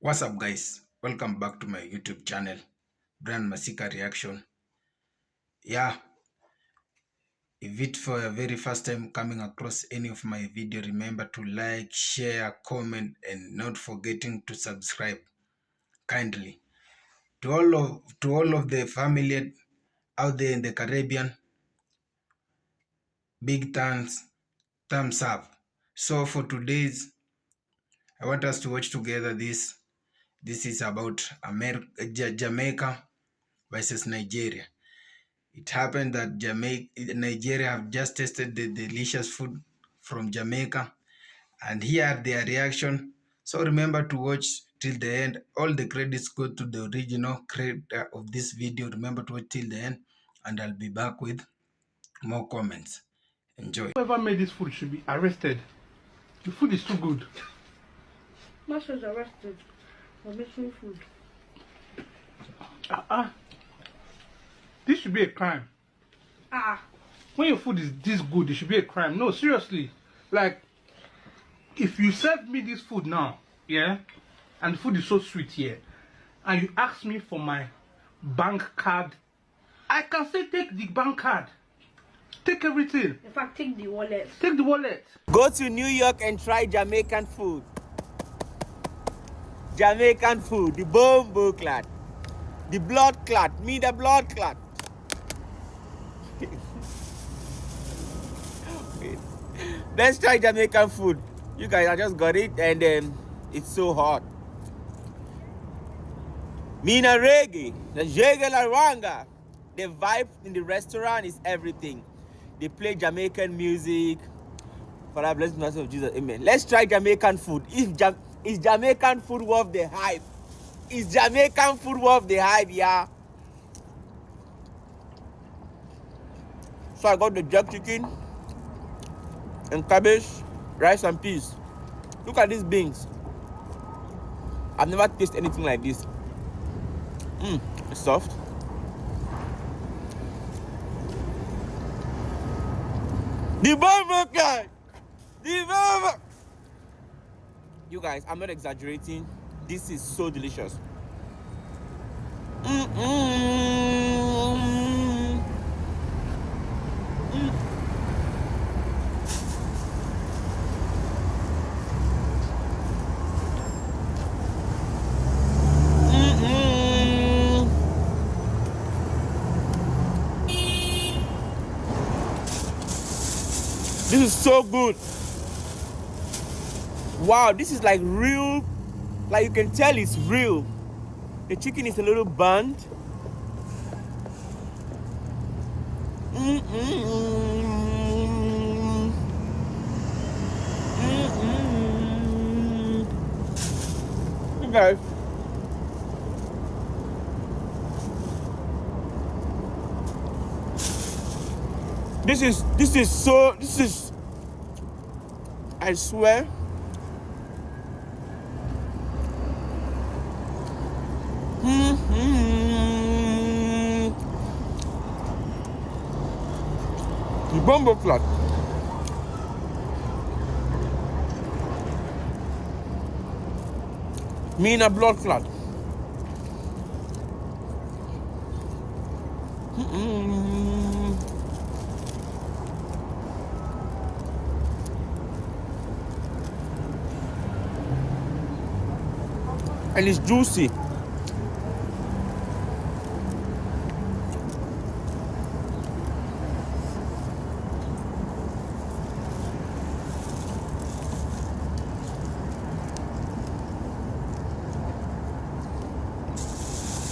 What's up, guys? Welcome back to my YouTube channel, Brand Masika Reaction. Yeah, if it for your very first time coming across any of my video, remember to like, share, comment, and not forgetting to subscribe. Kindly to all of the family out there in the Caribbean, big thumbs up. So for today's, I want us to watch together this. This is about Jamaica versus Nigeria. It happened that Nigeria have just tasted the delicious food from Jamaica, and here are their reaction. So remember to watch till the end. All the credits go to the original creator of this video. Remember to watch till the end, and I'll be back with more comments. Enjoy. Whoever made this food should be arrested. The food is too good. Master's arrested for making food. This should be a crime. When your food is this good, it should be a crime. No, seriously. Like, if you serve me this food now, yeah, and the food is so sweet here, and you ask me for my bank card, I can say take the bank card. Take everything. In fact, take the wallet. Take the wallet. Go to New York and try Jamaican food. Jamaican food, the bombo clot, the blood clot, me the blood clot. Let's try Jamaican food. You guys, I just got it and it's so hot. Mina reggae, the jega la ranga. The vibe in the restaurant is everything. They play Jamaican music. Father, bless the name of Jesus, amen. Let's try Jamaican food. Is Jamaican food worth the hype? Is Jamaican food worth the hype, yeah? So I got the jerk chicken and cabbage, rice and peas. Look at these beans. I've never tasted anything like this. It's soft. The bomb guy! The bomb! You guys, I'm not exaggerating. This is so delicious. This is so good. Wow, this is like real, like you can tell it's real. The chicken is a little burnt. Okay. This is I swear. The bombo clot. Me in a blood clot. And it's juicy.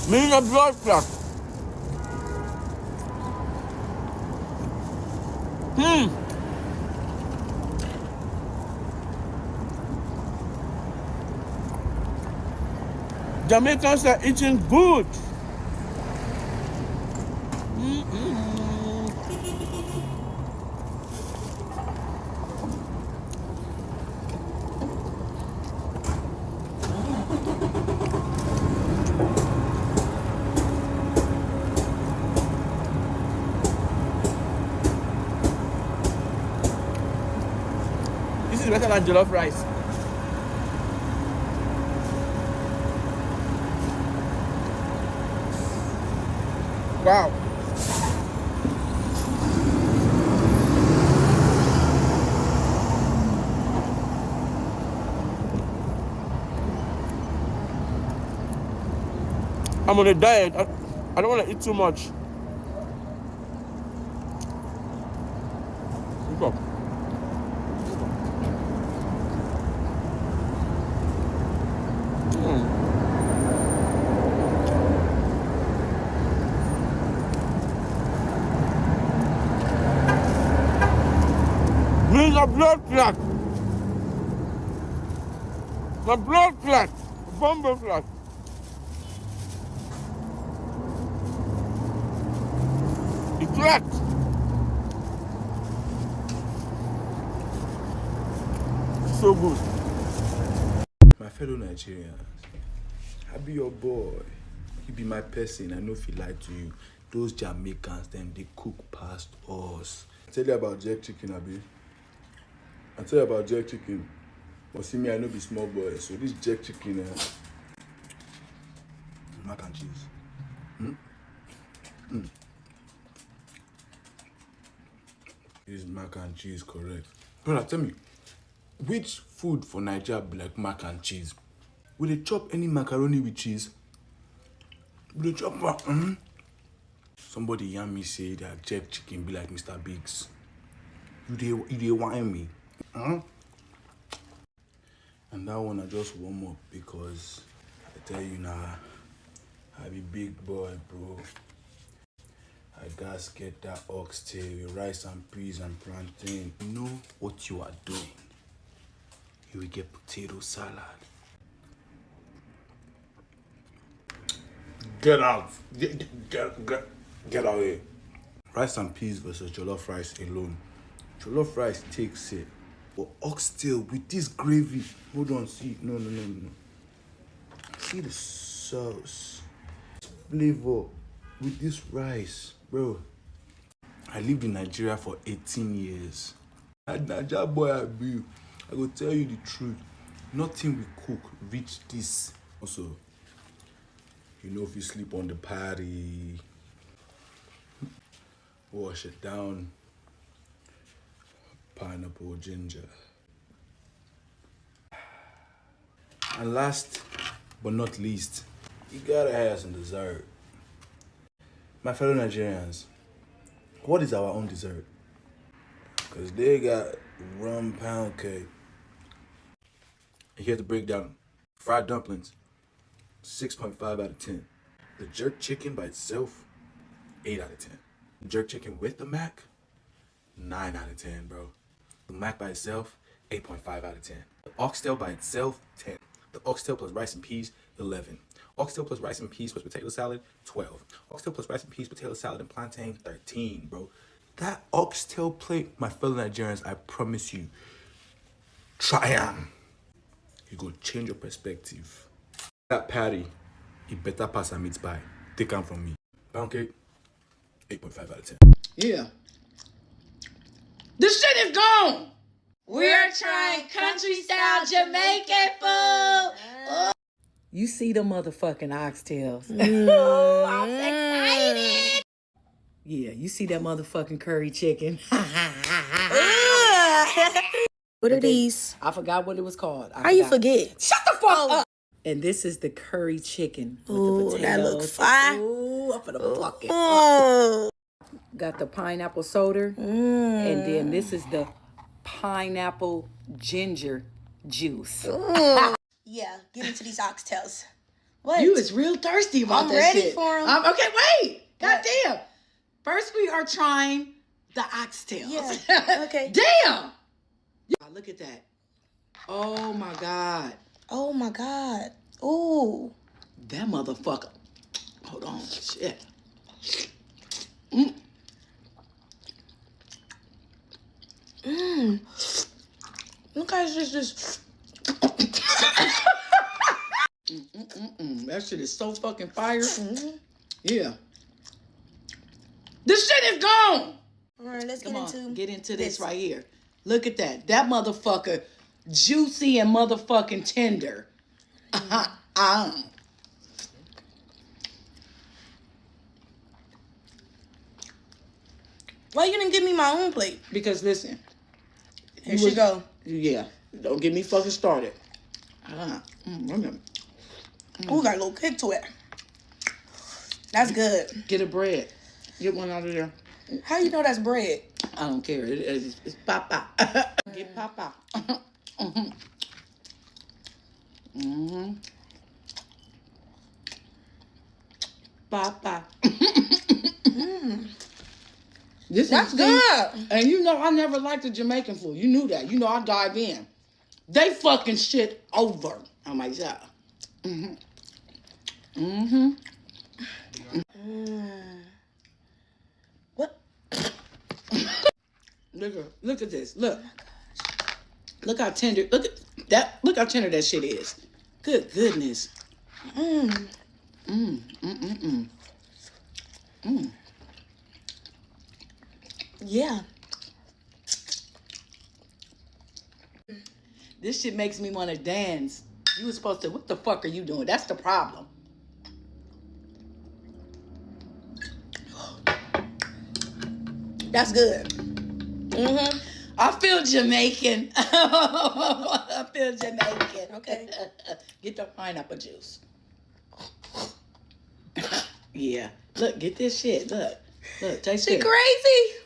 Me in a blood clot. Jamaicans are eating good. This is better than jollof rice. Wow. I'm on a diet. I don't want to eat too much. Okay. Means a blood clot. My blood clot. Bumble clot. It clot. So good. My fellow Nigerians, I be your boy. You be my person. I know if he lied to you. Those Jamaicans, them, they cook past us. I tell you about jerk chicken, Abi. I tell you about jerk chicken. But see me, I know be small boy. So this jerk chicken, mac and cheese. This mac and cheese, correct. Brother, tell me, which food for Nigeria be like mac and cheese? Will they chop any macaroni with cheese? Will they chop Somebody yarn me say that jerk chicken be like Mr. Biggs. You they whine me. And that one I just warm up because I tell you now, I be big boy, bro. I gotta get that oxtail with rice and peas and plantain. You know what you are doing. You will get potato salad. Get out. Get out here. Rice and peas versus jollof rice alone. Jollof rice takes it. But oxtail with this gravy. Hold on, see. No. See the sauce. Flavor with this rice. Bro, I lived in Nigeria for 18 years. Nigeria boy I be. I go tell you the truth. Nothing we cook reach this. Also, you know if you sleep on the patty, wash it down, pineapple, ginger. And last but not least, you gotta have some dessert. My fellow Nigerians, what is our own dessert? Because they got rum pound cake. And here's the breakdown. Fried dumplings, 6.5 out of 10. The jerk chicken by itself, 8 out of 10. The jerk chicken with the mac, 9 out of 10, bro. The mac by itself, 8.5 out of 10. The oxtail by itself, 10. The oxtail plus rice and peas, 11. Oxtail plus rice and peas plus potato salad, 12. Oxtail plus rice and peas, potato salad, and plantain, 13, bro. That oxtail plate, my fellow Nigerians, I promise you, try 'em. You go change your perspective. That patty, it better pass a meat pie. Take 'em from me. Pound cake, 8.5 out of 10. Yeah. This shit is gone. We're trying country style Jamaican food. You see the motherfucking oxtails. Oh, I'm excited. Yeah, you see that motherfucking curry chicken. What are these? I forgot what it was called. How you forget? Shut the fuck up. And this is the curry chicken with Ooh, the potatoes. that looks fire. Ooh, I'm finna pluck it. Got the pineapple soda. And then this is the pineapple ginger juice. Yeah, get into these oxtails. What? You is real thirsty about I'm that ready shit. for 'em. Okay, wait. Goddamn. First we are trying the oxtails. Yeah, okay. Damn. Yeah, look at that. Oh my God. Oh my God. Ooh. That motherfucker. Hold on. Shit. Look how it's just. That shit is so fucking fire. Yeah. This shit is gone. All right, let's Come get on, into get into this right here. Look at that. That motherfucker juicy and motherfucking tender. Why you didn't give me my own plate? Because listen. Here she go. Yeah. Don't get me fucking started. Remember. Ooh, got a little kick to it. That's good. Get a bread. Get one out of there. How you know that's bread? I don't care. It's papa. Get papa. Papa. That's good. And you know I never liked the Jamaican food. You knew that. You know I dive in. They fucking shit over on my job. What? Look at this. Look. Look how tender. Look at that. Look how tender that shit is. Good goodness. Yeah. This shit makes me want to dance. You was supposed to. What the fuck are you doing? That's the problem. That's good. I feel Jamaican. I feel Jamaican. Okay. Get the pineapple juice. Yeah. Look, get this shit. Look, taste She it. crazy.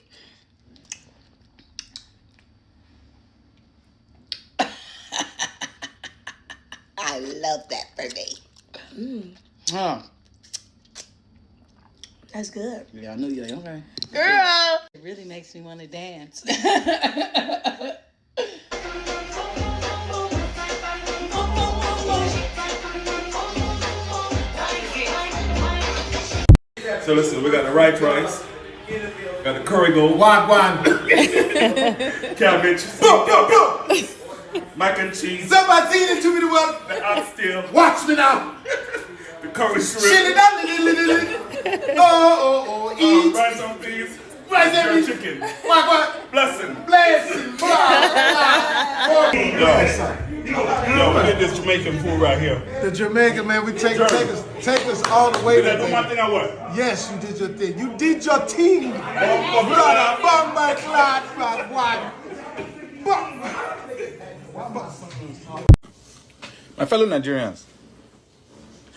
I love that for me. Huh. That's good. Yeah, I knew you. Okay. Girl. It really makes me want to dance. So listen, we got the right rice, got the curry goat, cabbage, mac and cheese, Somebody eat it to me the one. the oxtail, Watch me now. the curry shrimp, Eat. rice and peas, Rice and jerk peas. chicken. What? Blessing. Blessing. Yo, we get this Jamaican food right here. The Jamaican, man, we take us all the way Did I do my there. thing or what? Yes, you did your thing. You did your thing. Brother, bomber clad, My fellow Nigerians,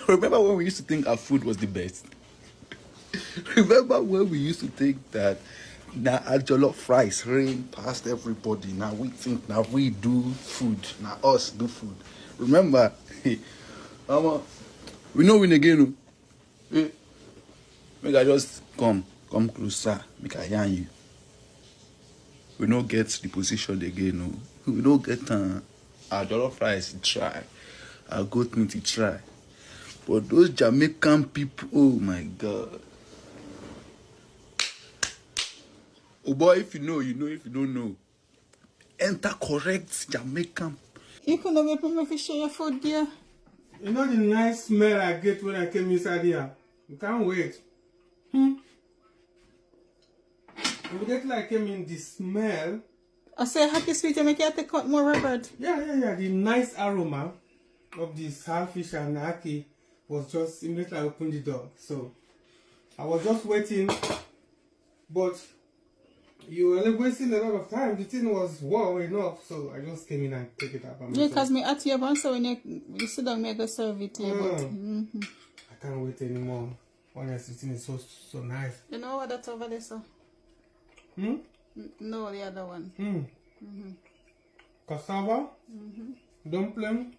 remember when we used to think our food was the best? Remember when we used to think that now our jollof rice reign past everybody? Now we think, now we do food, now us do food. Remember, we know win again. Make I just come closer, make I yarn you. We don't get the position again. No. We don't get our jollof rice try, our goat meat try. But those Jamaican people, oh my God. Oh boy, if you know, you know. If you don't know, enter correct Jamaican. You couldn't get me to share your food, dear. You know the nice smell I get when I came inside here? You can't wait. You get like I came in the smell. I say happy sweet, you make you have to cut more rubber. Yeah. The nice aroma of the saltfish and ackee was just immediately I opened the door. So I was just waiting, but you were wasting a lot of time. The thing was warm enough, so I just came in and take it up. Yeah, because me at your so when you sit down, me go serve it to you. But I can't wait anymore. Honestly, the thing is so nice. you know what that's over there, so? No, the other one. Cassava, dumpling,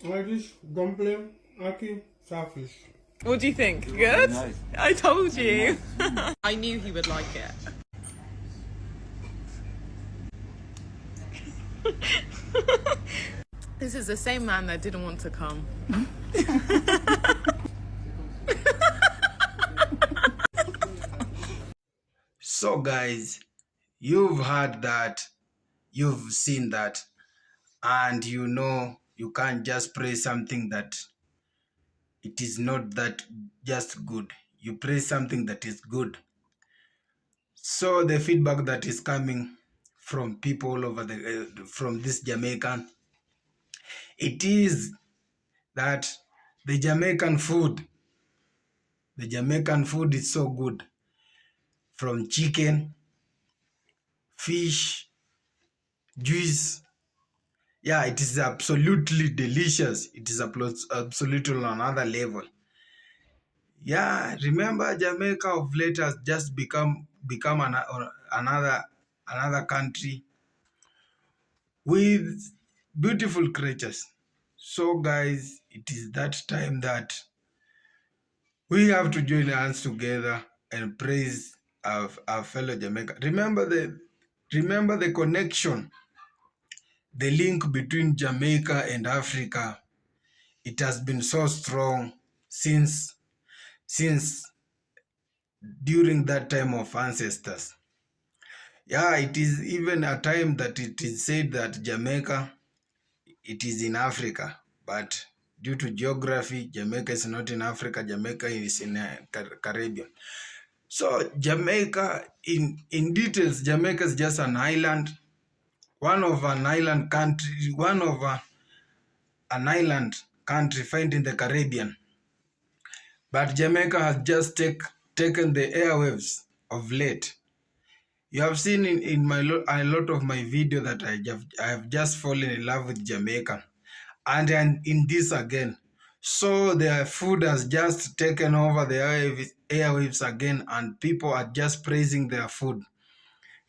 radish, dumpling, ackee, saltfish. What do you think? Good? Nice. I told you. I knew he would like it. This is the same man that didn't want to come. So guys, you've heard that, you've seen that, and you know you can't just praise something that it is not that just good. You praise something that is good. So the feedback that is coming from people all over from this Jamaican, it is that the Jamaican food is so good. from chicken, fish, juice. Yeah, it is absolutely delicious. It is absolutely on another level. Yeah, remember Jamaica of late has just become another country with beautiful creatures. So guys, it is that time that we have to join hands together and praise our fellow Jamaica. Remember the connection, the link between Jamaica and Africa. It has been so strong since during that time of ancestors. Yeah, it is even a time that it is said that Jamaica, it is in Africa, but due to geography, Jamaica is not in Africa. Jamaica is in Caribbean. So Jamaica, in details, Jamaica is just an island, one of an island country found in the Caribbean. But Jamaica has just taken the airwaves of late. You have seen in a lot of my video that I have just fallen in love with Jamaica, and in this again. So their food has just taken over the airwaves again, and people are just praising their food.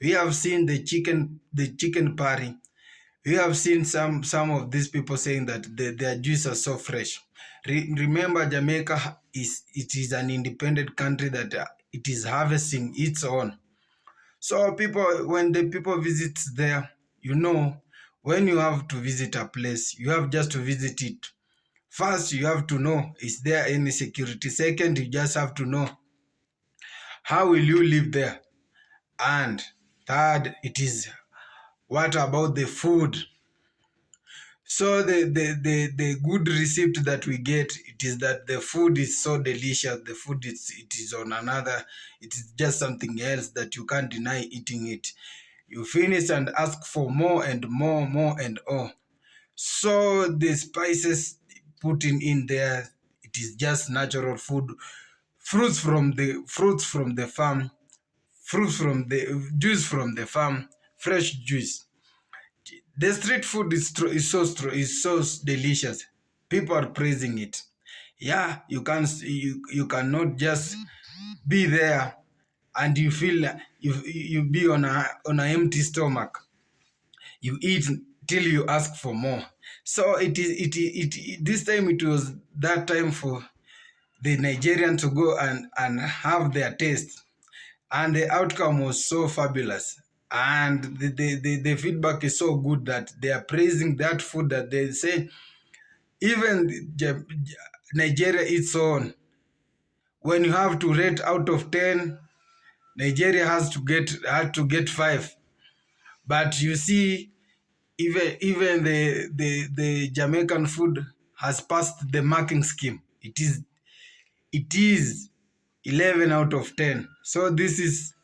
We have seen the chicken party. We have seen some of these people saying that their juice are so fresh. Remember, Jamaica is an independent country that it is harvesting its own. So when the people visit there, when you have to visit a place, you have just to visit it. First, you have to know, is there any security? Second, you just have to know, how will you live there? And third, it is, what about the food? So the good receipt that we get, it is that the food is so delicious. The food it is on another, it is just something else that you can't deny eating it. You finish and ask for more and more and more. So the spices put in there, it is just natural food. Fruits from the farm, juice from the farm, fresh juice. The street food is so delicious. People are praising it. Yeah, you cannot just be there and you feel you be on an empty stomach. You eat till you ask for more. So this time it was that time for the Nigerian to go and have their taste, and the outcome was so fabulous, and the feedback is so good that they are praising that food, that they say even Nigeria its own, when you have to rate out of 10, Nigeria had to get 5. But you see, even the Jamaican food has passed the marking scheme. It is 11 out of 10. So this is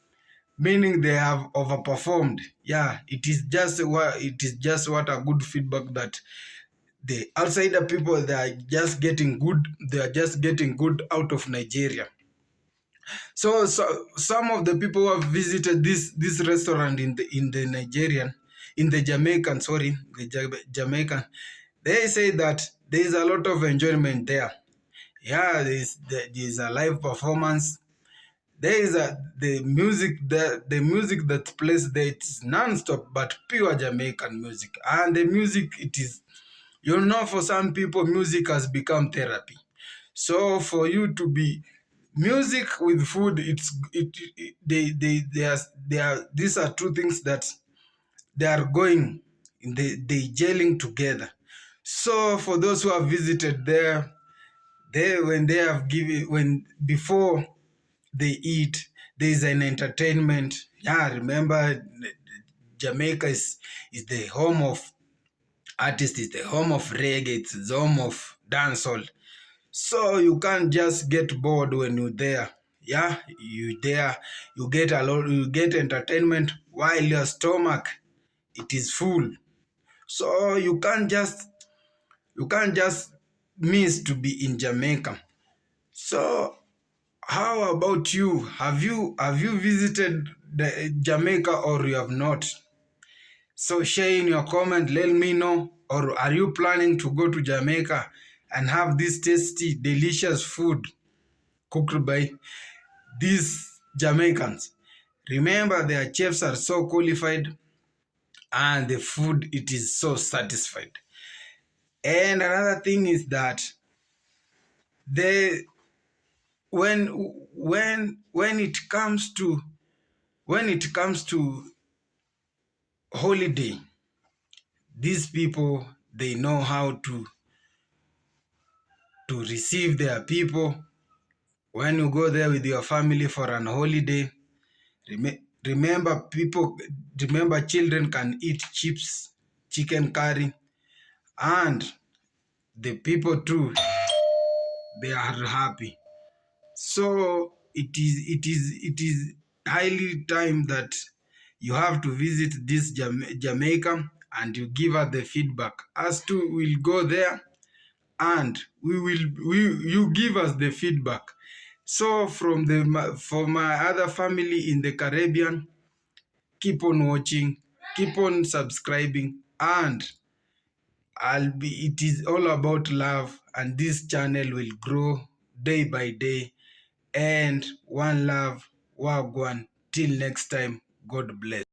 meaning they have overperformed. Yeah, it is just what a good feedback that the outsider people, they are just getting good out of Nigeria. So some of the people who have visited this restaurant in the Jamaican, they say that there is a lot of enjoyment there. Yeah, there's a live performance. There is the music that plays there, it's non-stop, but pure Jamaican music. And the music, it is, for some people, music has become therapy. So for you to be music with food, these are two things that they are going, they gelling together. So for those who have visited there, when before they eat, there is an entertainment. Yeah, remember, Jamaica is the home of artists, it's the home of reggae, it's the home of dancehall. So you can't just get bored when you're there. Yeah, you get you get entertainment while your stomach, it is full. So you can't just miss to be in Jamaica. So How about you? Have you visited Jamaica or you have not? So share in your comment, let me know. Or are you planning to go to Jamaica and have this tasty, delicious food cooked by these Jamaicans? Remember, their chefs are so qualified and the food, it is so satisfied. And another thing is that they when it comes to holiday, these people, they know how to receive their people. When you go there with your family for an holiday, remember children can eat chips, chicken curry, and the people too, they are happy. So it is highly time that you have to visit this Jamaica and you give us the feedback. Us too will go there and you give us the feedback. So for my other family in the Caribbean, keep on watching, keep on subscribing, and it is all about love, and this channel will grow day by day. And one love, wagwan. Till next time, God bless.